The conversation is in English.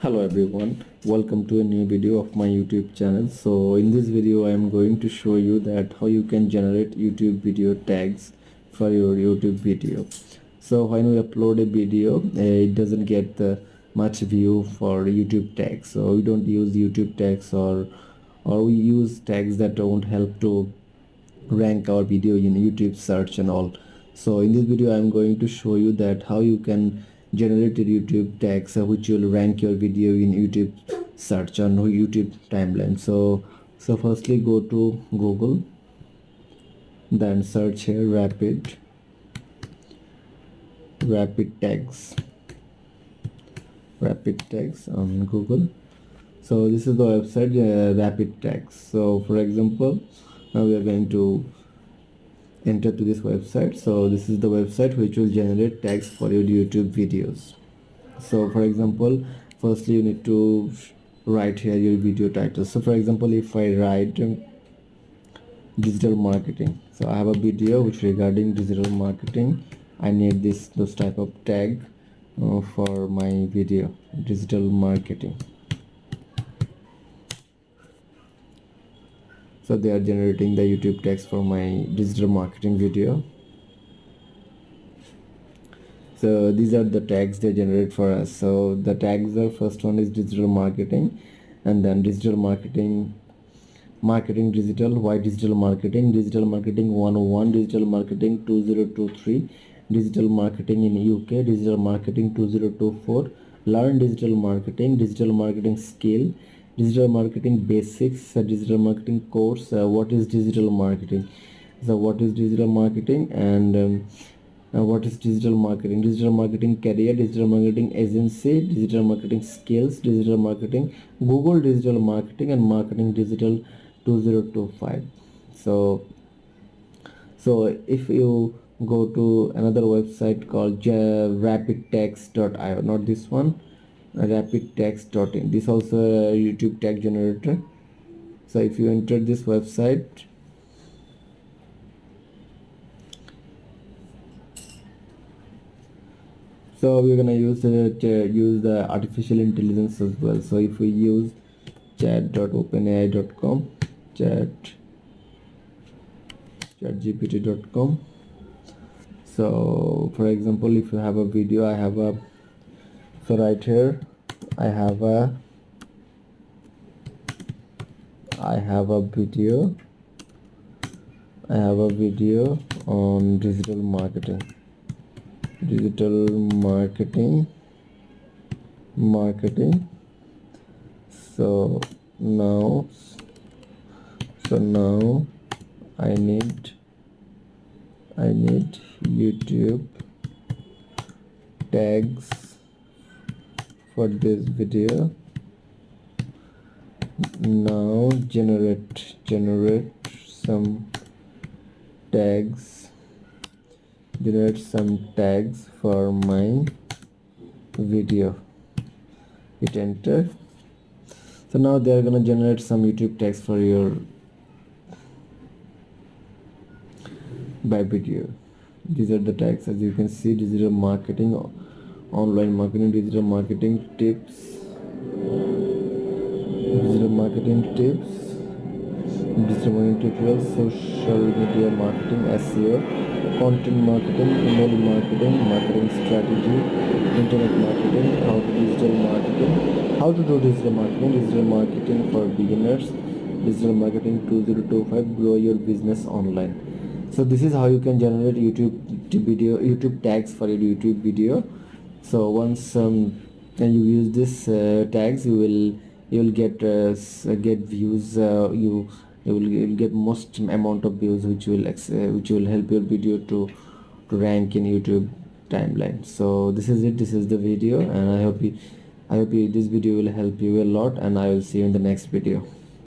Hello everyone, welcome to a new video of my YouTube channel. So in this video I am going to show you that how you can generate YouTube video tags for your YouTube video. So when we upload a video, it doesn't get much view for YouTube tags. So we don't use YouTube tags or we use tags that won't help to rank our video in YouTube search and all. So in this video I'm going to show you that how you can generate a YouTube tags which will rank your video in YouTube search on YouTube timeline. So firstly go to Google, then search here Rapidtags on Google. So this is the website, Rapidtags. So for example, now we are going to enter to this website. So this is the website which will generate tags for your YouTube videos. So for example, firstly you need to write here your video title. So for example, if I write digital marketing, so I have a video which regarding digital marketing. I need those type of tag for my video, digital marketing. So they are generating the YouTube tags for my digital marketing video. So these are the tags they generate for us. So the tags are, first one is digital marketing, and then digital marketing digital, why digital marketing 101, digital marketing 2023, digital marketing in UK, digital marketing 2024, learn digital marketing skill, digital marketing basics, digital marketing course, what is digital marketing. So what is digital marketing, and what is digital marketing career, digital marketing agency, digital marketing skills, digital marketing, Google digital marketing, and marketing digital 2025. So if you go to another website called rapidtags.io, not this one, rapidtags.in, this also a YouTube tag generator. So if you enter this website, so we're gonna use the artificial intelligence as well. So if we use chat.openai.com, chatgpt.com. So for example, if you have a video, so right here I have a video on digital marketing. So now I need YouTube tags for this video. Now generate some tags for my video. Hit enter. So now they are gonna generate some YouTube tags for your by video. These are the tags, as you can see: digital marketing, online marketing, digital marketing tips, digital marketing tutorials, social media marketing, SEO, content marketing, email marketing, marketing strategy, internet marketing, how to do digital marketing for beginners, digital marketing 2025, grow your business online. So this is how you can generate YouTube tags for your YouTube video. So once you use this tags, you will get views. You will get most amount of views, which will help your video to rank in YouTube timeline. So this is it. This is the video, and I hope this video will help you a lot, and I will see you in the next video.